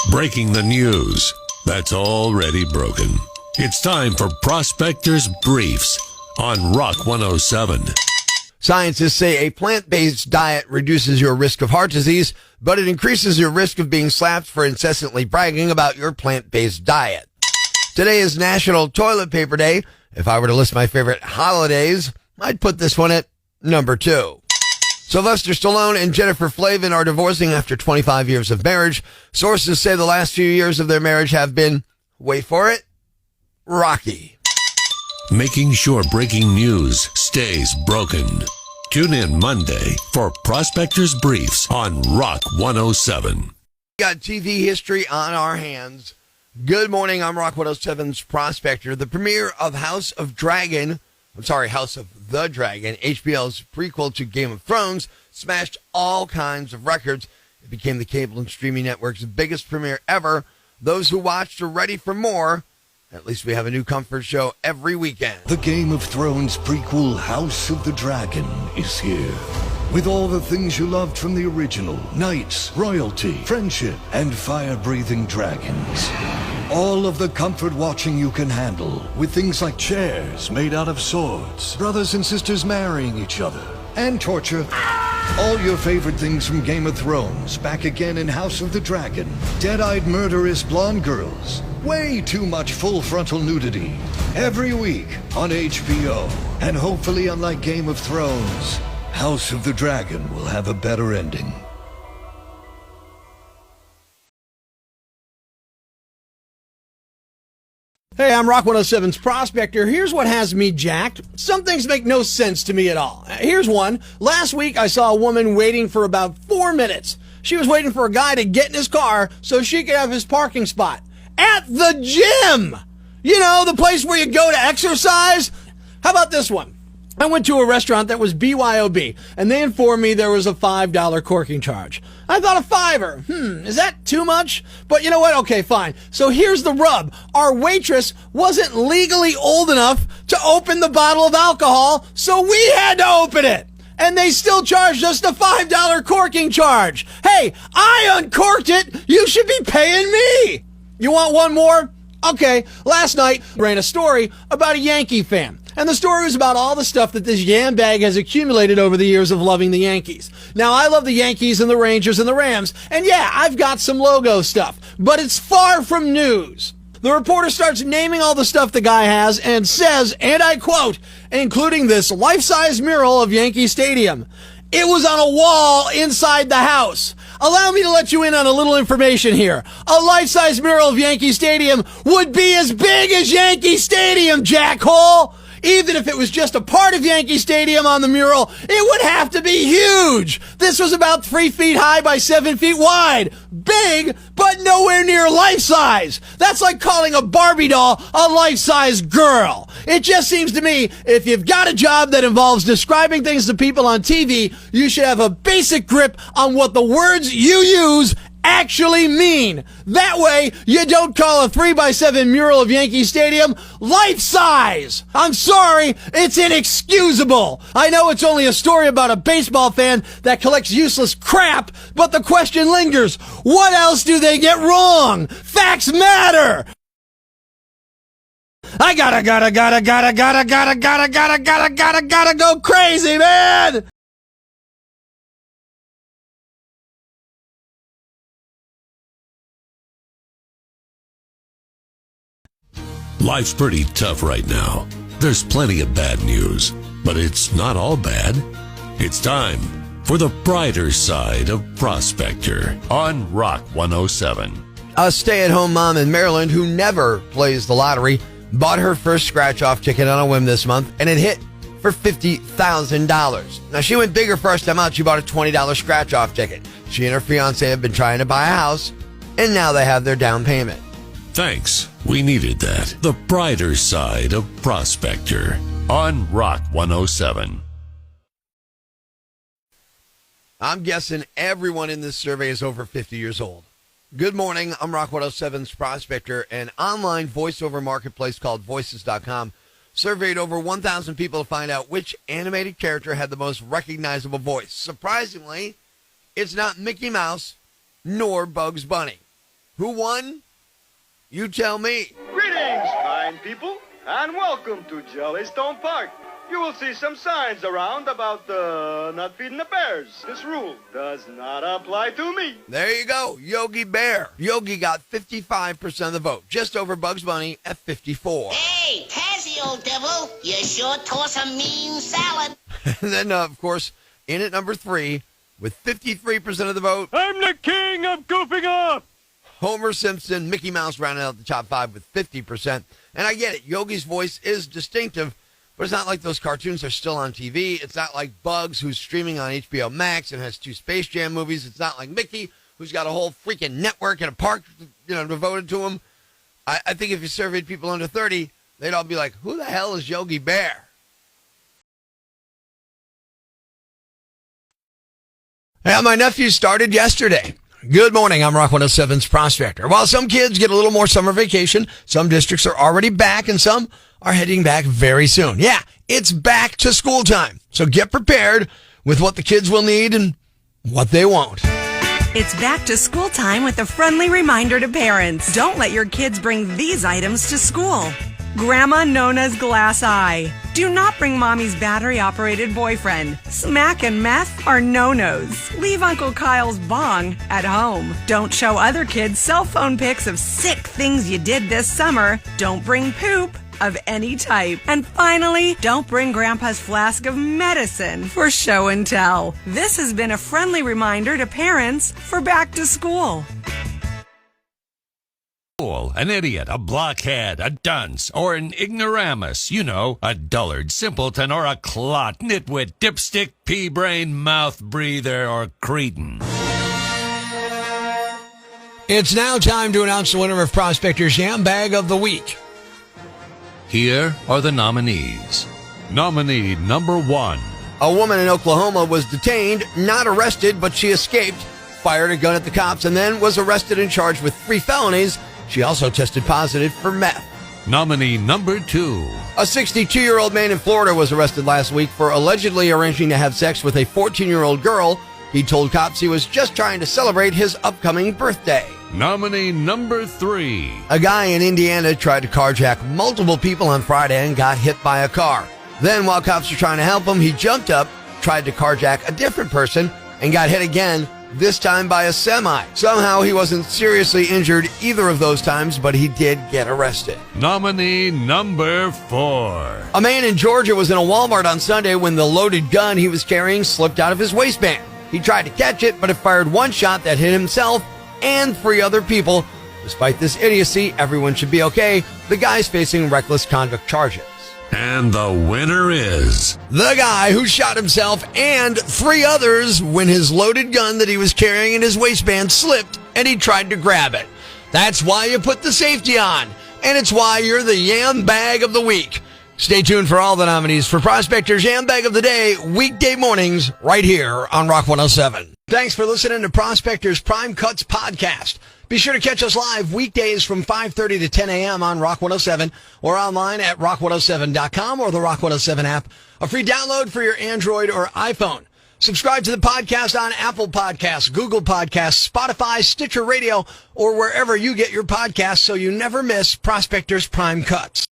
Breaking the news that's already broken. It's time for Prospector's Briefs on Rock 107. Scientists say a plant-based diet reduces your risk of heart disease, but it increases your risk of being slapped for incessantly bragging about your plant-based diet. Today is National Toilet Paper Day. If I were to list my favorite holidays, I'd put this one at number 2. Sylvester Stallone and Jennifer Flavin are divorcing after 25 years of marriage. Sources say the last few years of their marriage have been, wait for it, rocky. Making sure breaking news stays broken. Tune in Monday for Prospector's Briefs on Rock 107. We got TV history on our hands. Good morning, I'm Rock 107's Prospector. The premiere of House of the Dragon, HBO's prequel to Game of Thrones, smashed all kinds of records. It became the cable and streaming network's biggest premiere ever. Those who watched are ready for more. At least we have a new comfort show every weekend. The Game of Thrones prequel House of the Dragon is here. With all the things you loved from the original, knights, royalty, friendship, and fire-breathing dragons. All of the comfort watching you can handle, with things like chairs made out of swords, brothers and sisters marrying each other, and torture. All your favorite things from Game of Thrones, back again in House of the Dragon. Dead-eyed murderous blonde girls. Way too much full frontal nudity. Every week on HBO. And hopefully, unlike Game of Thrones, House of the Dragon will have a better ending. Hey, I'm Rock 107's Prospector. Here's what has me jacked. Some things make no sense to me at all. Here's one. Last week, I saw a woman waiting for about 4 minutes. She was waiting for a guy to get in his car so she could have his parking spot. At the gym! You know, the place where you go to exercise? How about this one? I went to a restaurant that was BYOB, and they informed me there was a $5 corking charge. I thought a $5. Is that too much? But you know what? Okay, fine. So here's the rub. Our waitress wasn't legally old enough to open the bottle of alcohol, so we had to open it. And they still charged us the $5 corking charge. Hey, I uncorked it. You should be paying me. You want one more? Okay, last night ran a story about a Yankee fan. And the story was about all the stuff that this Yambag has accumulated over the years of loving the Yankees. Now, I love the Yankees and the Rangers and the Rams. And yeah, I've got some logo stuff. But it's far from news. The reporter starts naming all the stuff the guy has and says, and I quote, including this life-size mural of Yankee Stadium. It was on a wall inside the house. Allow me to let you in on a little information here. A life-size mural of Yankee Stadium would be as big as Yankee Stadium, jackhole! Even if it was just a part of Yankee Stadium on the mural, it would have to be huge. This was about 3 feet high by 7 feet wide. Big, but nowhere near life-size. That's like calling a Barbie doll a life-size girl. It just seems to me, if you've got a job that involves describing things to people on TV, you should have a basic grip on what the words you use actually mean. That way, you don't call a 3x7 mural of Yankee Stadium life-size. I'm sorry, it's inexcusable. I know it's only a story about a baseball fan that collects useless crap, but the question lingers. What else do they get wrong? Facts matter. I gotta go crazy, man. Life's pretty tough right now. There's plenty of bad news, but it's not all bad. It's time for the brighter side of Prospector on Rock 107. A stay-at-home mom in Maryland who never plays the lottery bought her first scratch-off ticket on a whim this month, and it hit for $50,000. Now, she went bigger first time out. She bought a $20 scratch-off ticket. She and her fiancé have been trying to buy a house, and now they have their down payment. Thanks. We needed that. The brighter side of Prospector on Rock 107. I'm guessing everyone in this survey is over 50 years old. Good morning. I'm Rock 107's Prospector, an online voiceover marketplace called Voices.com. Surveyed over 1,000 people to find out which animated character had the most recognizable voice. Surprisingly, it's not Mickey Mouse nor Bugs Bunny. Who won? You tell me. Greetings, fine people, and welcome to Jellystone Park. You will see some signs around about not feeding the bears. This rule does not apply to me. There you go, Yogi Bear. Yogi got 55% of the vote, just over Bugs Bunny at 54. Hey, Tazzy, old devil, you sure toss a mean salad. And then, of course, in at number 3, with 53% of the vote, I'm the king of goofing off. Homer Simpson, Mickey Mouse rounded out the top 5 with 50%. And I get it, Yogi's voice is distinctive, but it's not like those cartoons are still on TV. It's not like Bugs, who's streaming on HBO Max and has 2 Space Jam movies. It's not like Mickey, who's got a whole freaking network and a park, devoted to him. I think if you surveyed people under 30, they'd all be like, who the hell is Yogi Bear? Yeah, my nephew started yesterday. Good morning, I'm Rock 107's Prospector. While some kids get a little more summer vacation, some districts are already back and some are heading back very soon. Yeah, it's back to school time. So get prepared with what the kids will need and what they won't. It's back to school time with a friendly reminder to parents. Don't let your kids bring these items to school. Grandma Nona's glass eye. Do not bring mommy's battery-operated boyfriend. Smack and meth are no-nos. Leave Uncle Kyle's bong at home. Don't show other kids cell phone pics of sick things you did this summer. Don't bring poop of any type. And finally, don't bring Grandpa's flask of medicine for show and tell. This has been a friendly reminder to parents for back to school. An idiot, a blockhead, a dunce, or an ignoramus, a dullard, simpleton, or a clot, nitwit, dipstick, pea-brain, mouth breather, or cretin. It's now time to announce the winner of Prospector's Yambag of the Week. Here are the nominees. Nominee number 1. A woman in Oklahoma was detained, not arrested, but she escaped, fired a gun at the cops, and then was arrested and charged with 3 felonies. She also tested positive for meth. Nominee number 2. A 62-year-old man in Florida was arrested last week for allegedly arranging to have sex with a 14-year-old girl. He told cops he was just trying to celebrate his upcoming birthday. Nominee number 3. A guy in Indiana tried to carjack multiple people on Friday and got hit by a car. Then, while cops were trying to help him, he jumped up, tried to carjack a different person, and got hit again, this time by a semi. Somehow he wasn't seriously injured either of those times, but he did get arrested. Nominee number 4. A man in Georgia was in a Walmart on Sunday when the loaded gun he was carrying slipped out of his waistband. He tried to catch it, but it fired one shot that hit himself and 3 other people. Despite this idiocy, everyone should be okay. The guy's facing reckless conduct charges. And the winner is the guy who shot himself and 3 others when his loaded gun that he was carrying in his waistband slipped and he tried to grab it. That's why you put the safety on, and it's why you're the Yambag of the Week. Stay tuned for all the nominees for Prospector's Yambag of the Day, weekday mornings, right here on Rock 107. Thanks for listening to Prospector's Prime Cuts podcast. Be sure to catch us live weekdays from 5:30 to 10 a.m. on Rock 107 or online at rock107.com or the Rock 107 app, a free download for your Android or iPhone. Subscribe to the podcast on Apple Podcasts, Google Podcasts, Spotify, Stitcher Radio, or wherever you get your podcasts so you never miss Prospector's Prime Cuts.